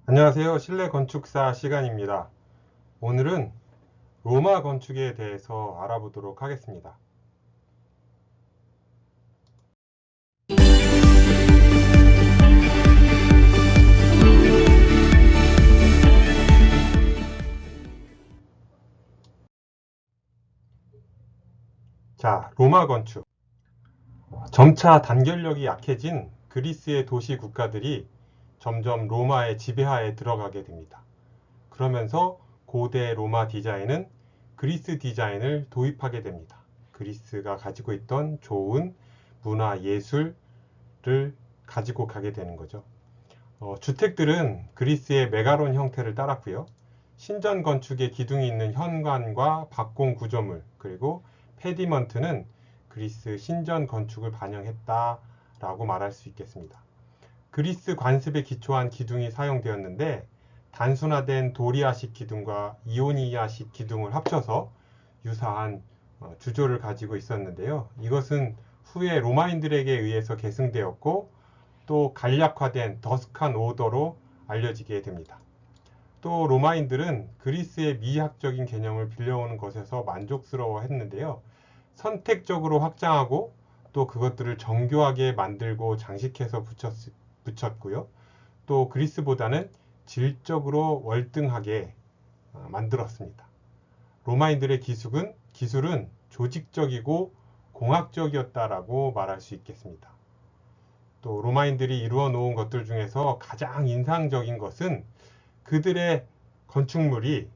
안녕하세요. 실내 건축사 시간입니다. 오늘은 로마 건축에 대해서 알아보도록 하겠습니다. 자, 로마 건축. 점차 단결력이 약해진 그리스의 도시 국가들이 점점 로마의 지배하에 들어가게 됩니다. 그러면서 고대 로마 디자인은 그리스 디자인을 도입하게 됩니다. 그리스가 가지고 있던 좋은 문화 예술을 가지고 가게 되는 거죠. 주택들은 그리스의 메가론 형태를 따랐고요. 신전 건축의 기둥이 있는 현관과 박공 구조물, 그리고 페디먼트는 그리스 신전 건축을 반영했다라고 말할 수 있겠습니다. 그리스 관습에 기초한 기둥이 사용되었는데 단순화된 도리아식 기둥과 이오니아식 기둥을 합쳐서 유사한 주조를 가지고 있었는데요. 이것은 후에 로마인들에게 의해서 계승되었고 또 간략화된 더스칸 오더로 알려지게 됩니다. 또 로마인들은 그리스의 미학적인 개념을 빌려오는 것에서 만족스러워 했는데요. 선택적으로 확장하고 또 그것들을 정교하게 만들고 장식해서 붙였고요. 또 그리스보다는 질적으로 월등하게 만들었습니다. 로마인들의 기술은 조직적이고 공학적이었다라고 말할 수 있겠습니다. 또 로마인들이 이루어 놓은 것들 중에서 가장 인상적인 것은 그들의 건축물이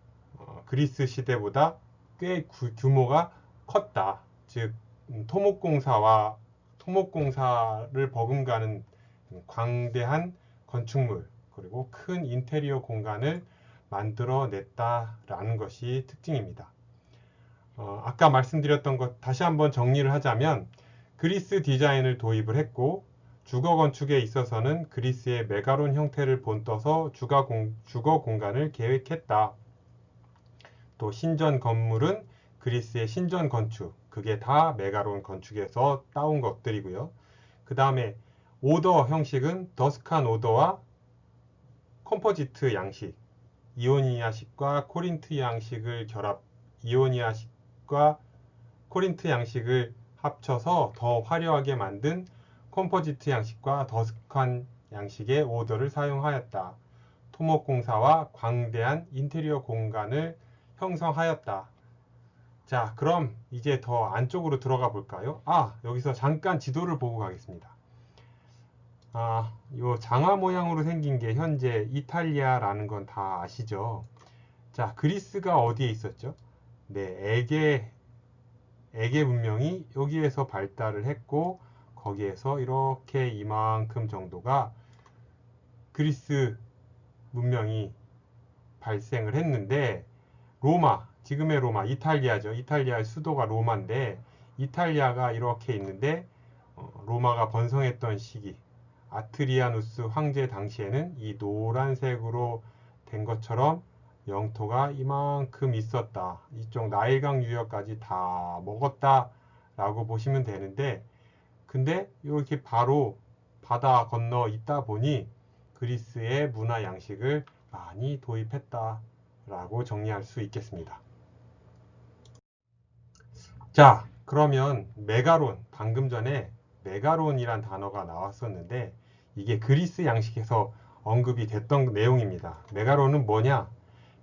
그리스 시대보다 꽤 규모가 컸다. 즉 토목공사를 버금가는 광대한 건축물 그리고 큰 인테리어 공간을 만들어냈다라는 것이 특징입니다. 아까 말씀드렸던 것 다시 한번 정리를 하자면 그리스 디자인을 도입을 했고 주거 건축에 있어서는 그리스의 메가론 형태를 본떠서 주거 공간을 계획했다. 또 신전 건물은 그리스의 신전 건축, 그게 다 메가론 건축에서 따온 것들이고요. 그 다음에 오더 형식은 더스칸 오더와 컴포지트 양식, 이오니아식과 코린트 양식을 이오니아식과 코린트 양식을 합쳐서 더 화려하게 만든 컴포지트 양식과 더스칸 양식의 오더를 사용하였다. 토목공사와 광대한 인테리어 공간을 형성하였다. 자, 그럼 이제 더 안쪽으로 들어가 볼까요? 여기서 잠깐 지도를 보고 가겠습니다. 요 장화 모양으로 생긴 게 현재 이탈리아라는 건 다 아시죠? 자, 그리스가 어디에 있었죠? 네, 에게 문명이 여기에서 발달을 했고 거기에서 이렇게 이만큼 정도가 그리스 문명이 발생을 했는데 지금의 로마, 이탈리아죠. 이탈리아의 수도가 로마인데 이탈리아가 이렇게 있는데 로마가 번성했던 시기 아트리아누스 황제 당시에는 이 노란색으로 된 것처럼 영토가 이만큼 있었다. 이쪽 나일강 유역까지 다 먹었다 라고 보시면 되는데 근데 이렇게 바로 바다 건너 있다 보니 그리스의 문화 양식을 많이 도입했다 라고 정리할 수 있겠습니다. 자, 그러면 메가론, 방금 전에 메가론이란 단어가 나왔었는데 이게 그리스 양식에서 언급이 됐던 내용입니다. 메가론은 뭐냐?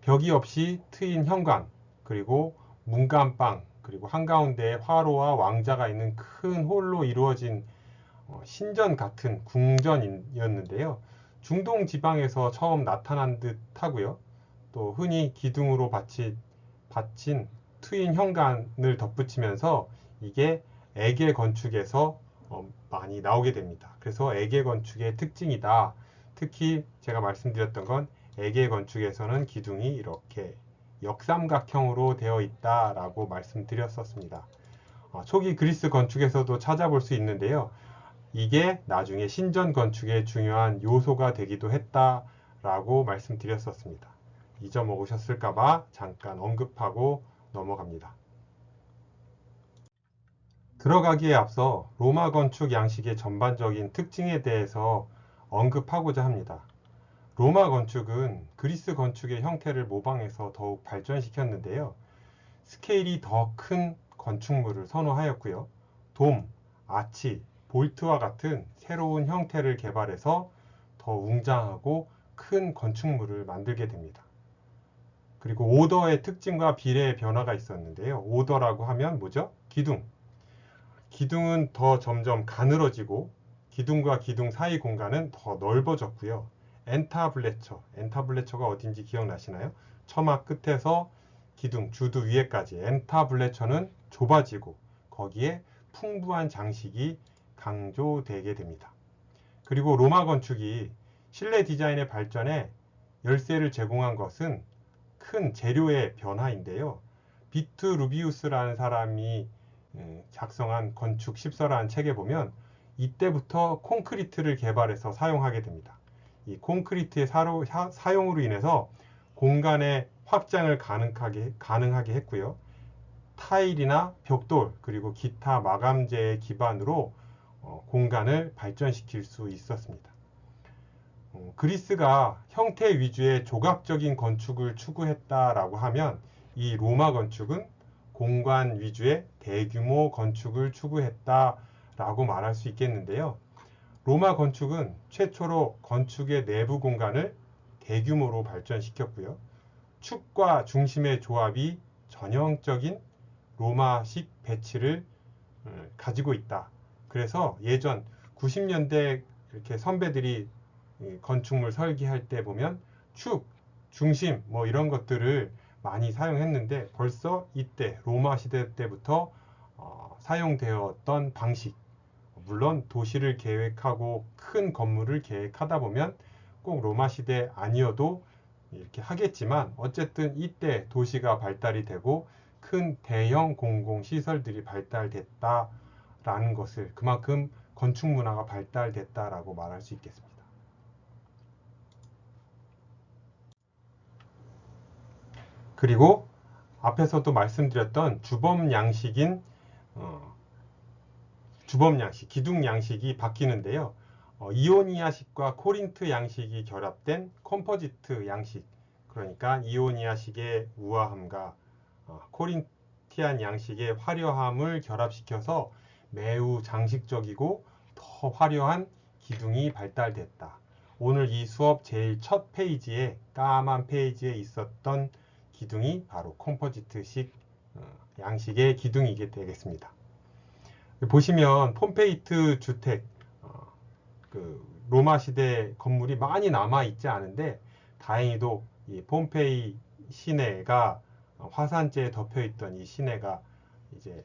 벽이 없이 트인 현관, 그리고 문간방, 그리고 한가운데에 화로와 왕자가 있는 큰 홀로 이루어진 신전 같은 궁전이었는데요. 중동 지방에서 처음 나타난 듯 하고요. 또 흔히 기둥으로 받친 트윈 현관을 덧붙이면서 이게 에게 건축에서 많이 나오게 됩니다. 그래서 에게 건축의 특징이다. 특히 제가 말씀드렸던 건 에게 건축에서는 기둥이 이렇게 역삼각형으로 되어 있다라고 말씀드렸었습니다. 초기 그리스 건축에서도 찾아볼 수 있는데요. 이게 나중에 신전 건축의 중요한 요소가 되기도 했다라고 말씀드렸었습니다. 잊어먹으셨을까봐 잠깐 언급하고 넘어갑니다. 들어가기에 앞서 로마 건축 양식의 전반적인 특징에 대해서 언급하고자 합니다. 로마 건축은 그리스 건축의 형태를 모방해서 더욱 발전시켰는데요. 스케일이 더 큰 건축물을 선호하였고요. 돔, 아치, 볼트와 같은 새로운 형태를 개발해서 더 웅장하고 큰 건축물을 만들게 됩니다. 그리고 오더의 특징과 비례의 변화가 있었는데요. 오더라고 하면 뭐죠? 기둥. 기둥은 더 점점 가늘어지고 기둥과 기둥 사이 공간은 더 넓어졌고요. 엔타블레처가 어딘지 기억나시나요? 처막 끝에서 기둥, 주두 위에까지 엔타블레처는 좁아지고 거기에 풍부한 장식이 강조되게 됩니다. 그리고 로마 건축이 실내 디자인의 발전에 열쇠를 제공한 것은 큰 재료의 변화인데요. 비트루비우스라는 사람이 작성한 건축 10서라는 책에 보면 이때부터 콘크리트를 개발해서 사용하게 됩니다. 이 콘크리트의 사용으로 인해서 공간의 확장을 가능하게 했고요. 타일이나 벽돌 그리고 기타 마감재의 기반으로 공간을 발전시킬 수 있었습니다. 그리스가 형태 위주의 조각적인 건축을 추구했다라고 하면 이 로마 건축은 공간 위주의 대규모 건축을 추구했다라고 말할 수 있겠는데요. 로마 건축은 최초로 건축의 내부 공간을 대규모로 발전시켰고요. 축과 중심의 조합이 전형적인 로마식 배치를 가지고 있다. 그래서 예전 90년대 이렇게 선배들이 건축물 설계할 때 보면 축, 중심 뭐 이런 것들을 많이 사용했는데 벌써 이때 로마 시대 때부터 사용되었던 방식. 물론 도시를 계획하고 큰 건물을 계획하다 보면 꼭 로마 시대 아니어도 이렇게 하겠지만 어쨌든 이때 도시가 발달이 되고 큰 대형 공공시설들이 발달됐다라는 것을 그만큼 건축 문화가 발달됐다라고 말할 수 있겠습니다. 그리고 앞에서도 말씀드렸던 주범 양식인 주범 양식, 기둥 양식이 바뀌는데요. 이오니아식과 코린트 양식이 결합된 컴포지트 양식, 그러니까 이오니아식의 우아함과 코린티안 양식의 화려함을 결합시켜서 매우 장식적이고 더 화려한 기둥이 발달됐다. 오늘 이 수업 제일 첫 페이지에 까만 페이지에 있었던 기둥이 바로 컴포지트식 양식의 기둥이게 되겠습니다. 보시면 폼페이트 주택, 로마 시대 건물이 많이 남아 있지 않은데 다행히도 이 폼페이 시내가 화산재에 덮여 있던 이 시내가 이제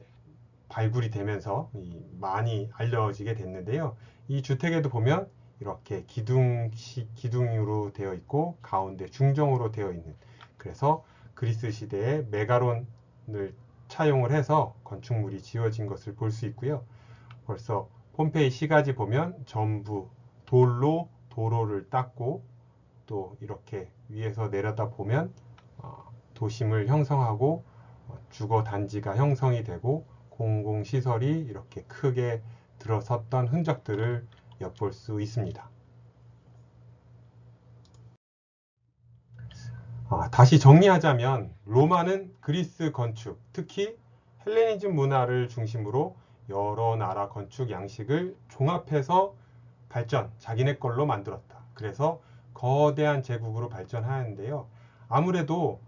발굴이 되면서 많이 알려지게 됐는데요. 이 주택에도 보면 이렇게 기둥으로 되어 있고 가운데 중정으로 되어 있는, 그래서 그리스 시대의 메가론을 차용을 해서 건축물이 지어진 것을 볼 수 있고요. 벌써 폼페이 시가지 보면 전부 돌로 도로를 닦고 또 이렇게 위에서 내려다 보면 도심을 형성하고 주거 단지가 형성이 되고 공공시설이 이렇게 크게 들어섰던 흔적들을 엿볼 수 있습니다. 다시 정리하자면 로마는 그리스 건축, 특히 헬레니즘 문화를 중심으로 여러 나라 건축 양식을 종합해서 자기네 걸로 만들었다. 그래서 거대한 제국으로 발전하였는데요. 아무래도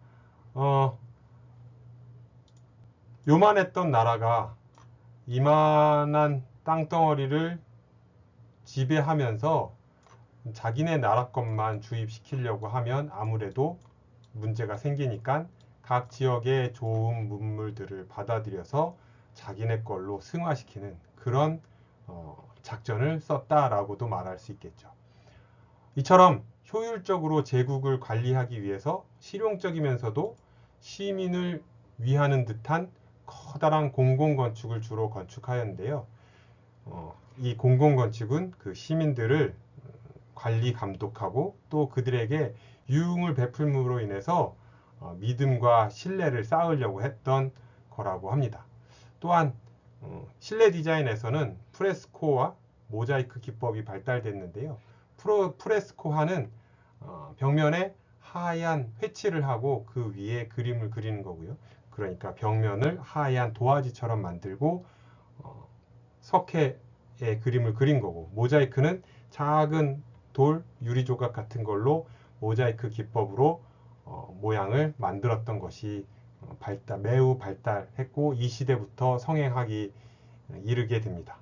요만했던 나라가 이만한 땅덩어리를 지배하면서 자기네 나라 것만 주입시키려고 하면 아무래도 문제가 생기니까 각 지역의 좋은 문물들을 받아들여서 자기네 걸로 승화시키는 그런 작전을 썼다라고도 말할 수 있겠죠. 이처럼 효율적으로 제국을 관리하기 위해서 실용적이면서도 시민을 위하는 듯한 커다란 공공건축을 주로 건축하였는데요. 이 공공건축은 그 시민들을 관리 감독하고 또 그들에게 유흥을 베풀므로 인해서 믿음과 신뢰를 쌓으려고 했던 거라고 합니다. 또한 실내 디자인에서는 프레스코와 모자이크 기법이 발달됐는데요. 프레스코화는 벽면에 하얀 회칠을 하고 그 위에 그림을 그리는 거고요. 그러니까 벽면을 하얀 도화지처럼 만들고 석회의 그림을 그린 거고, 모자이크는 작은 돌, 유리 조각 같은 걸로 모자이크 기법으로 모양을 만들었던 것이 매우 발달했고 이 시대부터 성행하기 이르게 됩니다.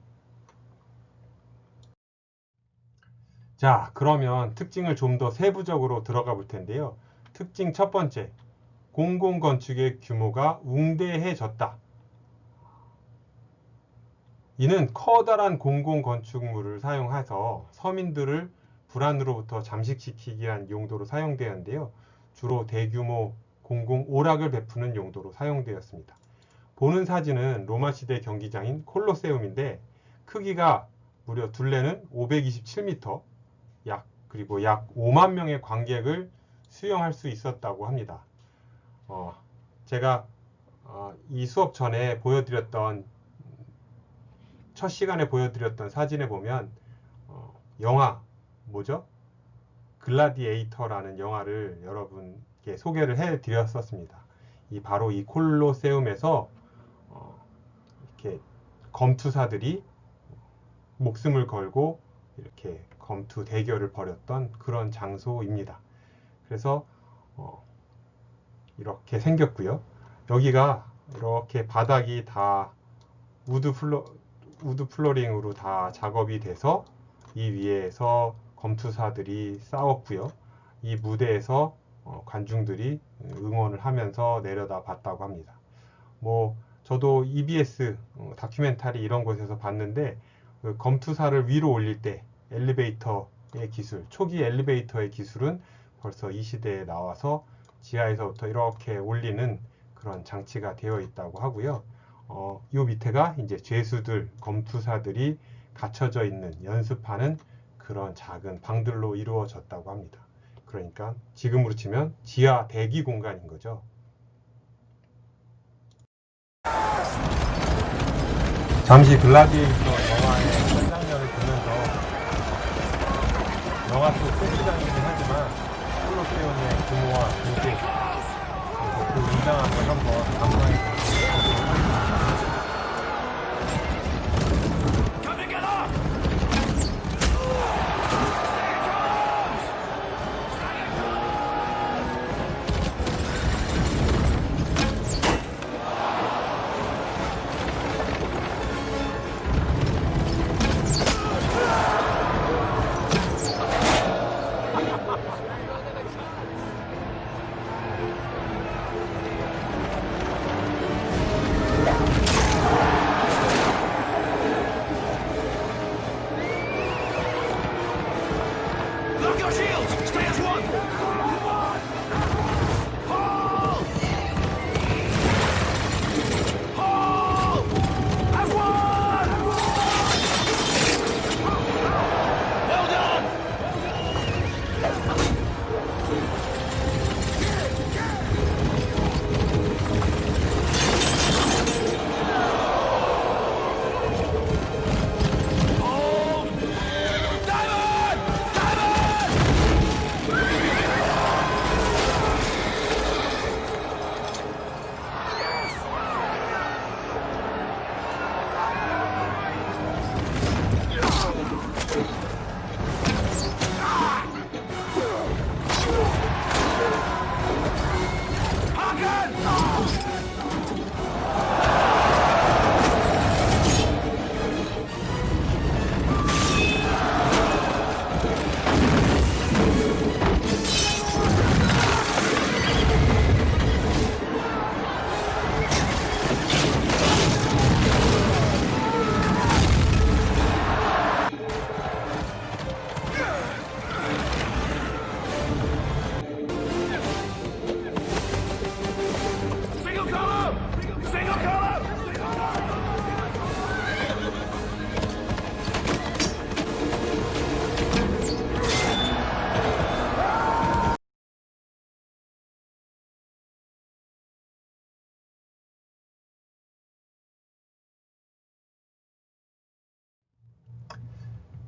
자, 그러면 특징을 좀 더 세부적으로 들어가 볼 텐데요. 특징 첫 번째, 공공건축의 규모가 웅대해졌다. 이는 커다란 공공건축물을 사용해서 서민들을 불안으로부터 잠식시키기 위한 용도로 사용되었는데요. 주로 대규모 공공 오락을 베푸는 용도로 사용되었습니다. 보는 사진은 로마 시대 경기장인 콜로세움인데 크기가 무려 둘레는 527m, 그리고 약 5만 명의 관객을 수용할 수 있었다고 합니다. 제가 이 수업 전에 첫 시간에 보여드렸던 사진에 보면 영화 뭐죠? 글라디에이터라는 영화를 여러분께 소개를 해드렸었습니다. 바로 이 콜로세움에서 이렇게 검투사들이 목숨을 걸고 이렇게 검투 대결을 벌였던 그런 장소입니다. 그래서 이렇게 생겼고요. 여기가 이렇게 바닥이 다 우드 플로링으로 다 작업이 돼서 이 위에서 검투사들이 싸웠고요. 이 무대에서 관중들이 응원을 하면서 내려다 봤다고 합니다. 저도 EBS 다큐멘터리 이런 곳에서 봤는데 그 검투사를 위로 올릴 때 엘리베이터의 기술, 초기 엘리베이터의 기술은 벌써 이 시대에 나와서 지하에서부터 이렇게 올리는 그런 장치가 되어 있다고 하고요. 이 밑에가 이제 죄수들, 검투사들이 갇혀져 있는 연습하는 그런 작은 방들로 이루어졌다고 합니다. 그러니까 지금으로 치면 지하 대기 공간인 거죠. 잠시 글라디에이터 영화의 한 장면을 보면서 영화 속 세트장이긴 하지만 콜로세움의 규모와 분색, 그리고 그 웅장함을 한번 감상해 보도록 하겠습니다.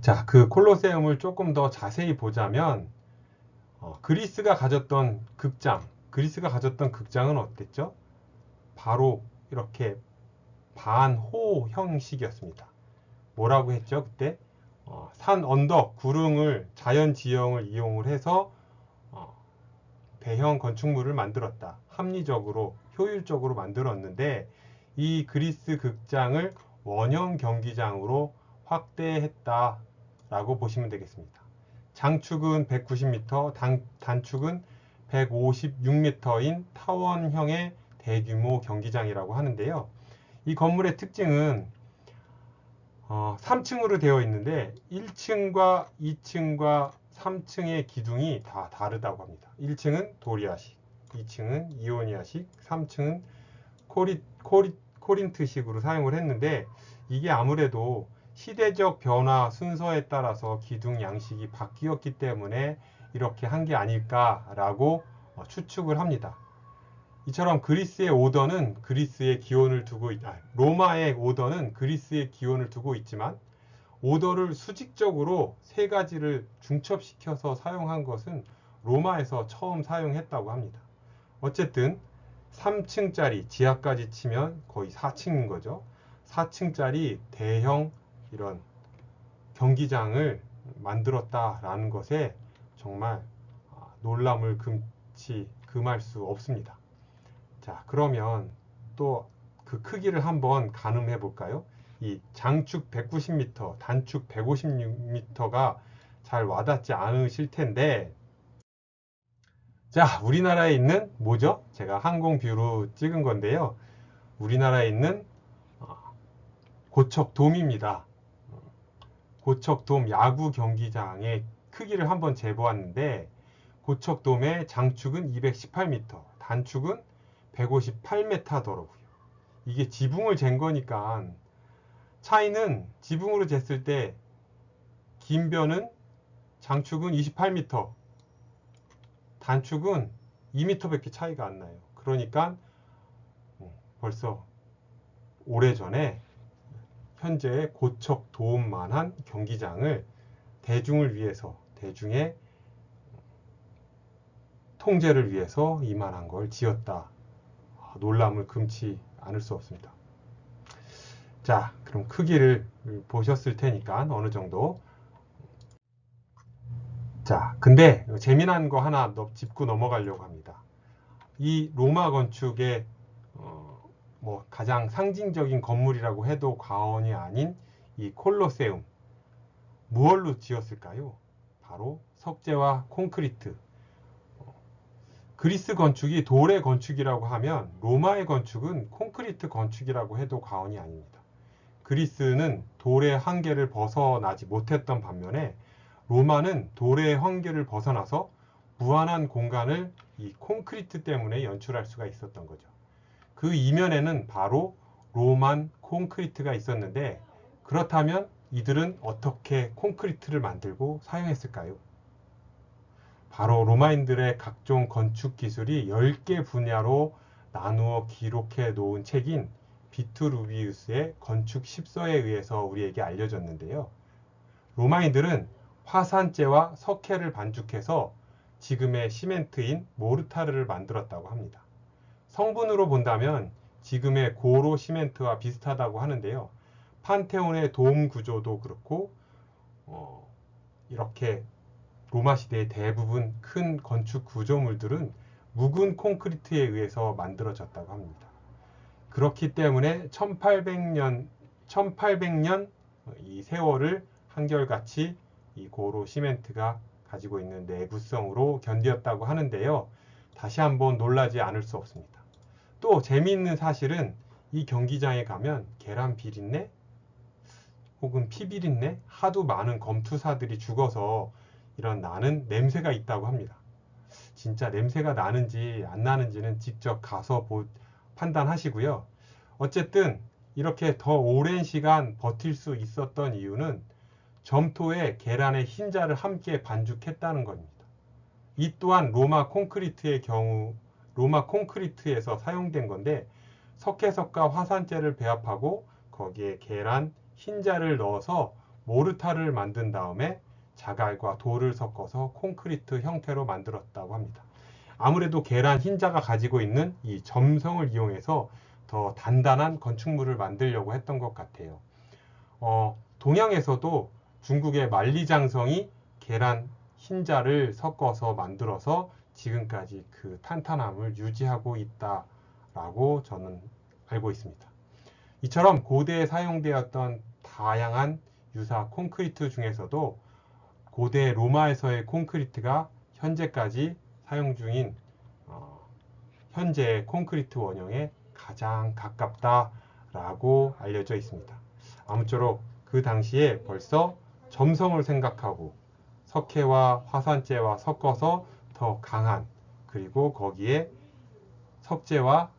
자, 그 콜로세움을 조금 더 자세히 보자면 그리스가 가졌던 극장은 어땠죠? 바로 이렇게 반호 형식이었습니다. 뭐라고 했죠? 그때 산 언덕, 구릉을 자연 지형을 이용을 해서 배형 건축물을 만들었다. 합리적으로 효율적으로 만들었는데 이 그리스 극장을 원형 경기장으로 확대했다라고 보시면 되겠습니다. 장축은 190m, 단축은 156m인 타원형의 대규모 경기장이라고 하는데요. 이 건물의 특징은 3층으로 되어 있는데 1층과 2층과 3층의 기둥이 다 다르다고 합니다. 1층은 도리아식, 2층은 이오니아식, 3층은 코린트식으로 사용을 했는데 이게 아무래도 시대적 변화 순서에 따라서 기둥 양식이 바뀌었기 때문에 이렇게 한 게 아닐까라고 추측을 합니다. 이처럼 그리스의 오더는 그리스의 기원을 두고 로마의 오더는 그리스의 기원을 두고 있지만 오더를 수직적으로 세 가지를 중첩시켜서 사용한 것은 로마에서 처음 사용했다고 합니다. 어쨌든 3층짜리 지하까지 치면 거의 4층인 거죠. 4층짜리 대형 이런 경기장을 만들었다라는 것에 정말 놀람을 금할 수 없습니다. 자, 그러면 또 그 크기를 한번 가늠해 볼까요? 이 장축 190m, 단축 156m가 잘 와닿지 않으실 텐데, 자, 우리나라에 있는 뭐죠? 제가 항공뷰로 찍은 건데요. 우리나라에 있는 고척돔입니다. 고척돔 야구 경기장의 크기를 한번 재보았는데 고척돔의 장축은 218m, 단축은 158m더라고요. 이게 지붕을 잰 거니까 차이는 지붕으로 쟀을 때 긴 변은 장축은 28m, 단축은 2m밖에 차이가 안 나요. 그러니까 벌써 오래전에 현재 고척돔만한 경기장을 대중을 위해서, 대중의 통제를 위해서 이만한 걸 지었다. 놀람을 금치 않을 수 없습니다. 자, 그럼 크기를 보셨을 테니까 어느 정도. 자, 근데 재미난 거 하나 짚고 넘어가려고 합니다. 이 로마 건축의 가장 상징적인 건물이라고 해도 과언이 아닌 이 콜로세움, 무얼로 지었을까요? 바로 석재와 콘크리트. 그리스 건축이 돌의 건축이라고 하면 로마의 건축은 콘크리트 건축이라고 해도 과언이 아닙니다. 그리스는 돌의 한계를 벗어나지 못했던 반면에 로마는 돌의 한계를 벗어나서 무한한 공간을 이 콘크리트 때문에 연출할 수가 있었던 거죠. 그 이면에는 바로 로만 콘크리트가 있었는데 그렇다면 이들은 어떻게 콘크리트를 만들고 사용했을까요? 바로 로마인들의 각종 건축 기술이 10개 분야로 나누어 기록해 놓은 책인 비트루비우스의 건축 십서에 의해서 우리에게 알려졌는데요. 로마인들은 화산재와 석회를 반죽해서 지금의 시멘트인 모르타르를 만들었다고 합니다. 성분으로 본다면 지금의 고로 시멘트와 비슷하다고 하는데요. 판테온의 돔 구조도 그렇고 이렇게 로마 시대의 대부분 큰 건축 구조물들은 묵은 콘크리트에 의해서 만들어졌다고 합니다. 그렇기 때문에 1800년 이 세월을 한결같이 이 고로 시멘트가 가지고 있는 내구성으로 견디었다고 하는데요. 다시 한번 놀라지 않을 수 없습니다. 또 재미있는 사실은 이 경기장에 가면 계란 비린내 혹은 피 비린내, 하도 많은 검투사들이 죽어서 이런 나는 냄새가 있다고 합니다. 진짜 냄새가 나는지 안 나는지는 직접 가서 판단하시고요. 어쨌든 이렇게 더 오랜 시간 버틸 수 있었던 이유는 점토에 계란의 흰자를 함께 반죽했다는 겁니다. 이 또한 로마 콘크리트에서 사용된 건데 석회석과 화산재를 배합하고 거기에 계란 흰자를 넣어서 모르타르를 만든 다음에 자갈과 돌을 섞어서 콘크리트 형태로 만들었다고 합니다. 아무래도 계란 흰자가 가지고 있는 이 점성을 이용해서 더 단단한 건축물을 만들려고 했던 것 같아요. 동양에서도 중국의 만리장성이 계란 흰자를 섞어서 만들어서 지금까지 그 탄탄함을 유지하고 있다라고 저는 알고 있습니다. 이처럼 고대에 사용되었던 다양한 유사 콘크리트 중에서도 고대 로마에서의 콘크리트가 현재까지 사용 중인 현재의 콘크리트 원형에 가장 가깝다라고 알려져 있습니다. 아무쪼록 그 당시에 벌써 점성을 생각하고 석회와 화산재와 섞어서 더 강한, 그리고 거기에 석재와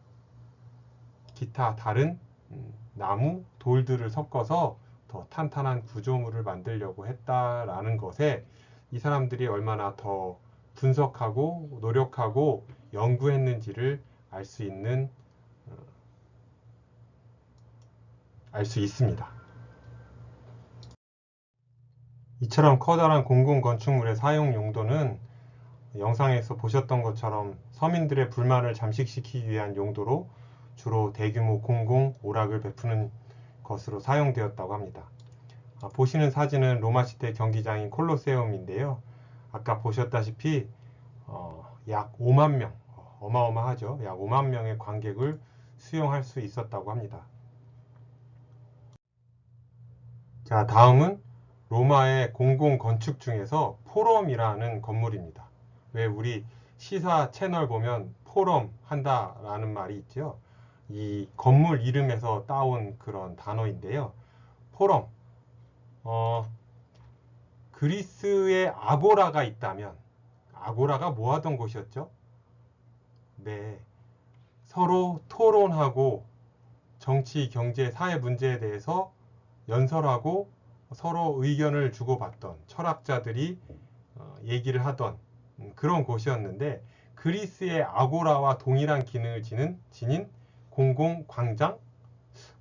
기타 다른 나무, 돌들을 섞어서 더 탄탄한 구조물을 만들려고 했다라는 것에 이 사람들이 얼마나 더 분석하고 노력하고 연구했는지를 알 수 있습니다. 이처럼 커다란 공공건축물의 사용 용도는 영상에서 보셨던 것처럼 서민들의 불만을 잠식시키기 위한 용도로 주로 대규모 공공 오락을 베푸는 것으로 사용되었다고 합니다. 보시는 사진은 로마 시대 경기장인 콜로세움인데요. 아까 보셨다시피 약 5만 명, 어마어마하죠. 약 5만 명의 관객을 수용할 수 있었다고 합니다. 자, 다음은 로마의 공공건축 중에서 포럼이라는 건물입니다. 왜 우리 시사 채널 보면 포럼 한다라는 말이 있죠. 이 건물 이름에서 따온 그런 단어인데요. 포럼. 그리스에 아고라가 있다면, 아고라가 뭐 하던 곳이었죠? 네. 서로 토론하고 정치, 경제, 사회 문제에 대해서 연설하고 서로 의견을 주고받던 철학자들이 얘기를 하던 그런 곳이었는데, 그리스의 아고라와 동일한 기능을 지닌 공공광장,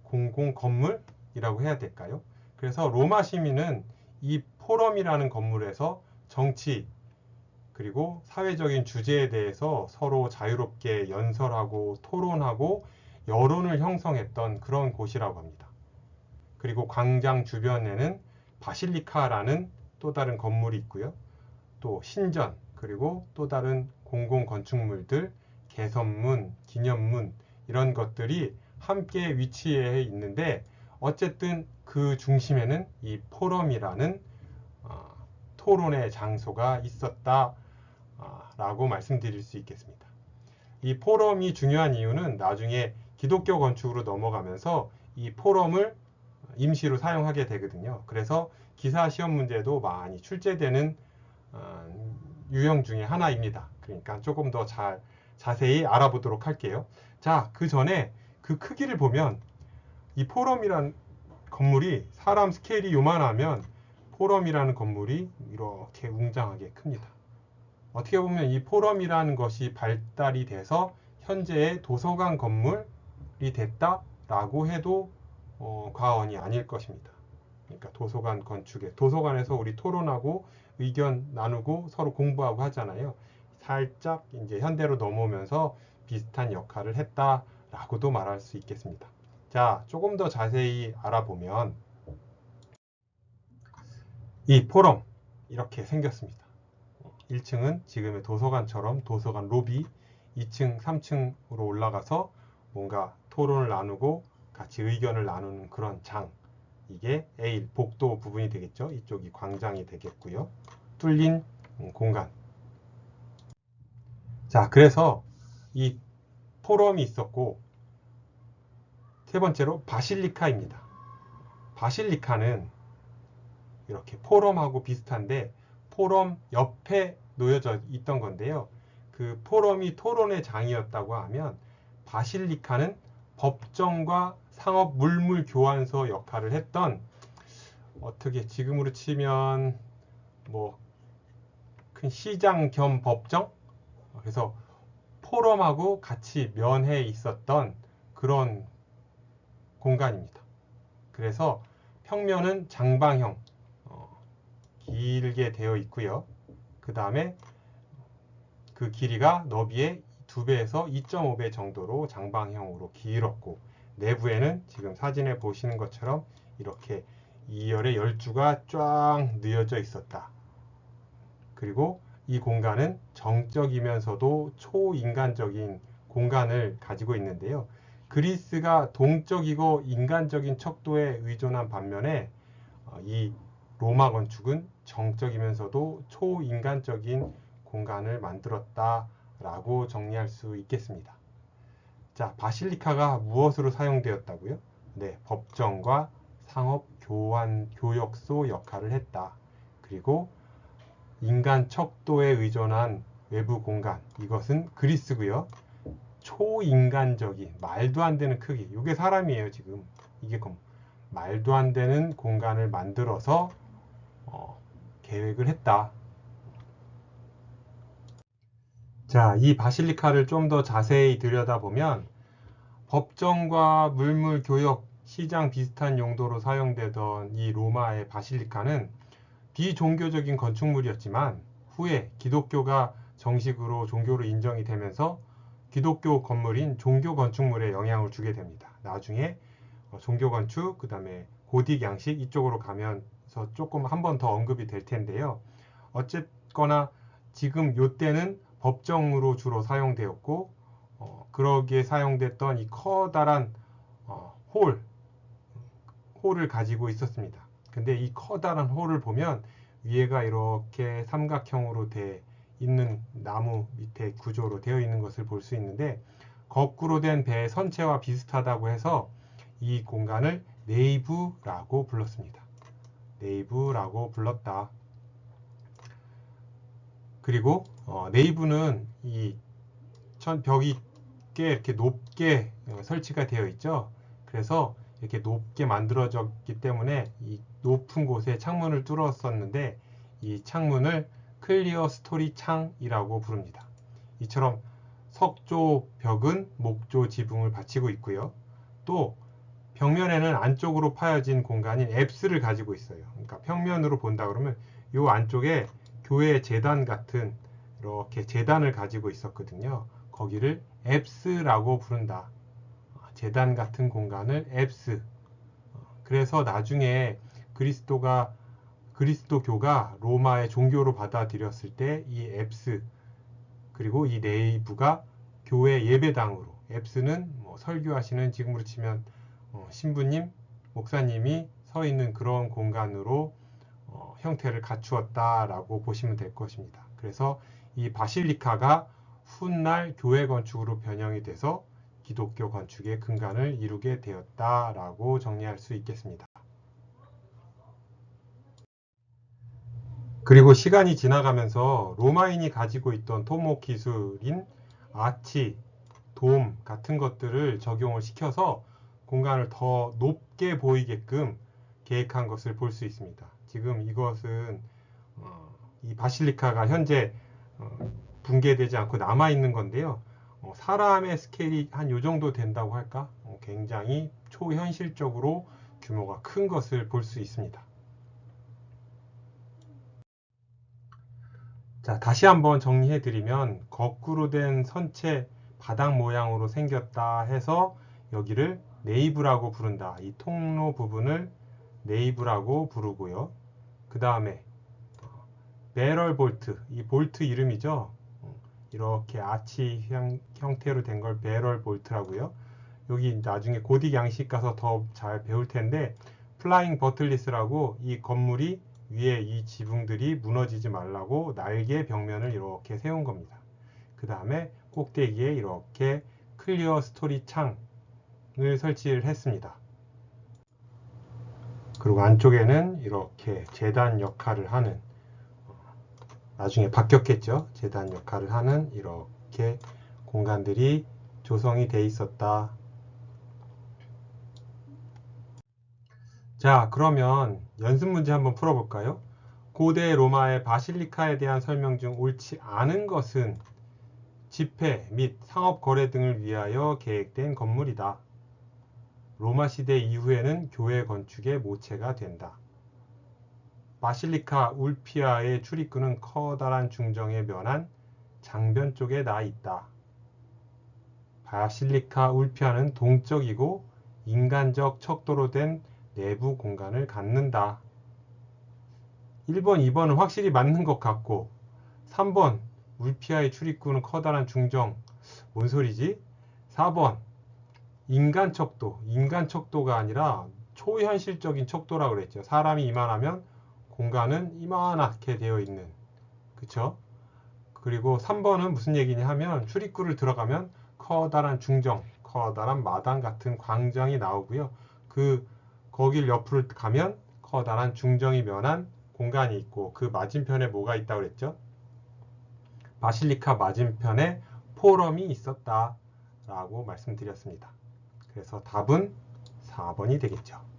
공공건물이라고 해야 될까요? 그래서 로마 시민은 이 포럼이라는 건물에서 정치 그리고 사회적인 주제에 대해서 서로 자유롭게 연설하고 토론하고 여론을 형성했던 그런 곳이라고 합니다. 그리고 광장 주변에는 바실리카라는 또 다른 건물이 있고요. 또 신전, 그리고 또 다른 공공건축물들, 개선문, 기념문 이런 것들이 함께 위치해 있는데, 어쨌든 그 중심에는 이 포럼이라는 토론의 장소가 있었다라고 말씀드릴 수 있겠습니다. 이 포럼이 중요한 이유는 나중에 기독교 건축으로 넘어가면서 이 포럼을 임시로 사용하게 되거든요. 그래서 기사 시험 문제도 많이 출제되는 유형 중에 하나입니다. 그러니까 조금 더 자세히 알아보도록 할게요. 자, 그 전에 그 크기를 보면 이 포럼이란 건물이 사람 스케일이 요만하면 포럼이라는 건물이 이렇게 웅장하게 큽니다. 어떻게 보면 이 포럼이라는 것이 발달이 돼서 현재의 도서관 건물이 됐다라고 해도 과언이 아닐 것입니다. 그러니까 도서관 건축에, 도서관에서 우리 토론하고 의견 나누고 서로 공부하고 하잖아요. 살짝 이제 현대로 넘어오면서 비슷한 역할을 했다라고도 말할 수 있겠습니다. 자, 조금 더 자세히 알아보면 이 포럼 이렇게 생겼습니다. 1층은 지금의 도서관처럼 도서관 로비, 2층, 3층으로 올라가서 뭔가 토론을 나누고 같이 의견을 나누는 그런 장, 이게 A, 복도 부분이 되겠죠. 이쪽이 광장이 되겠고요. 뚫린 공간. 자, 그래서 이 포럼이 있었고, 세 번째로 바실리카입니다. 바실리카는 이렇게 포럼하고 비슷한데 포럼 옆에 놓여져 있던 건데요. 그 포럼이 토론의 장이었다고 하면 바실리카는 법정과 상업 물물 교환소 역할을 했던, 어떻게 지금으로 치면 뭐 큰 시장 겸 법정? 그래서 포럼하고 같이 면해 있었던 그런 공간입니다. 그래서 평면은 장방형, 길게 되어 있고요. 그 다음에 그 길이가 너비의 2배에서 2.5배 정도로 장방형으로 길었고, 내부에는 지금 사진에 보시는 것처럼 이렇게 2열의 열주가 쫙 느어져 있었다. 그리고 이 공간은 정적이면서도 초인간적인 공간을 가지고 있는데요. 그리스가 동적이고 인간적인 척도에 의존한 반면에 이 로마 건축은 정적이면서도 초인간적인 공간을 만들었다라고 정리할 수 있겠습니다. 자, 바실리카가 무엇으로 사용되었다고요? 네, 법정과 상업 교환 교역소 역할을 했다. 그리고 인간 척도에 의존한 외부 공간, 이것은 그리스고요. 초인간적인, 말도 안 되는 크기, 이게 사람이에요. 지금 이게 말도 안 되는 공간을 만들어서 계획을 했다. 자, 이 바실리카를 좀 더 자세히 들여다보면 법정과 물물 교역 시장 비슷한 용도로 사용되던 이 로마의 바실리카는 비종교적인 건축물이었지만 후에 기독교가 정식으로 종교로 인정이 되면서 기독교 건물인 종교 건축물에 영향을 주게 됩니다. 나중에 종교 건축, 그 다음에 고딕 양식 이쪽으로 가면서 조금 한 번 더 언급이 될 텐데요. 어쨌거나 지금 이때는 법정으로 주로 사용되었고, 그러기에 사용됐던 이 커다란 홀을 가지고 있었습니다. 근데 이 커다란 홀을 보면 위에가 이렇게 삼각형으로 돼 있는 나무 밑에 구조로 되어 있는 것을 볼 수 있는데, 거꾸로 된 배의 선체와 비슷하다고 해서 이 공간을 네이브라고 불렀습니다. 네이브라고 불렀다. 그리고 네이브는 이 벽이 꽤 이렇게 높게 설치가 되어 있죠. 그래서 이렇게 높게 만들어졌기 때문에 이 높은 곳에 창문을 뚫었었는데, 이 창문을 클리어 스토리 창이라고 부릅니다. 이처럼 석조 벽은 목조 지붕을 받치고 있고요. 또 벽면에는 안쪽으로 파여진 공간인 앱스를 가지고 있어요. 그러니까 평면으로 본다 그러면 이 안쪽에 교회 제단 같은 이렇게 제단을 가지고 있었거든요. 거기를 앱스라고 부른다. 제단 같은 공간을 앱스. 그래서 나중에 그리스도교가 로마의 종교로 받아들였을 때 이 앱스 그리고 이 네이브가 교회 예배당으로, 앱스는 설교하시는, 지금으로 치면 신부님, 목사님이 서 있는 그런 공간으로 형태를 갖추었다라고 보시면 될 것입니다. 그래서 이 바실리카가 훗날 교회 건축으로 변형이 돼서 기독교 건축의 근간을 이루게 되었다라고 정리할 수 있겠습니다. 그리고 시간이 지나가면서 로마인이 가지고 있던 토목 기술인 아치, 돔 같은 것들을 적용을 시켜서 공간을 더 높게 보이게끔 계획한 것을 볼 수 있습니다. 지금 이것은 이 바실리카가 현재 붕괴되지 않고 남아있는 건데요. 사람의 스케일이 한 요 정도 된다고 할까? 굉장히 초현실적으로 규모가 큰 것을 볼 수 있습니다. 자, 다시 한번 정리해드리면 거꾸로 된 선체 바닥 모양으로 생겼다 해서 여기를 네이브라고 부른다. 이 통로 부분을 네이브라고 부르고요. 그 다음에 배럴 볼트, 이 볼트 이름이죠. 이렇게 아치 형태로 된 걸 배럴 볼트라고요. 여기 나중에 고딕 양식 가서 더 잘 배울 텐데, 플라잉 버틀리스라고 이 건물이 위에 이 지붕들이 무너지지 말라고 날개 벽면을 이렇게 세운 겁니다. 그 다음에 꼭대기에 이렇게 클리어 스토리 창을 설치를 했습니다. 그리고 안쪽에는 이렇게 제단 역할을 하는, 나중에 바뀌었겠죠. 제단 역할을 하는 이렇게 공간들이 조성이 돼 있었다. 자, 그러면 연습 문제 한번 풀어볼까요? 고대 로마의 바실리카에 대한 설명 중 옳지 않은 것은 집회 및 상업 거래 등을 위하여 계획된 건물이다. 로마 시대 이후에는 교회 건축의 모체가 된다. 바실리카 울피아의 출입구는 커다란 중정에 면한 장변 쪽에 나 있다. 바실리카 울피아는 동적이고 인간적 척도로 된 내부 공간을 갖는다. 1번, 2번은 확실히 맞는 것 같고 3번 울피아의 출입구는 커다란 중정. 뭔 소리지? 4번 인간 척도가 아니라 초현실적인 척도라고 그랬죠. 사람이 이만하면 공간은 이만하게 되어 있는. 그쵸? 그리고 3번은 무슨 얘기냐 하면 출입구를 들어가면 커다란 중정, 커다란 마당 같은 광장이 나오고요. 거길 옆으로 가면 커다란 중정이 면한 공간이 있고 그 맞은편에 뭐가 있다고 그랬죠? 바실리카 맞은편에 포럼이 있었다 라고 말씀드렸습니다. 그래서 답은 4번이 되겠죠.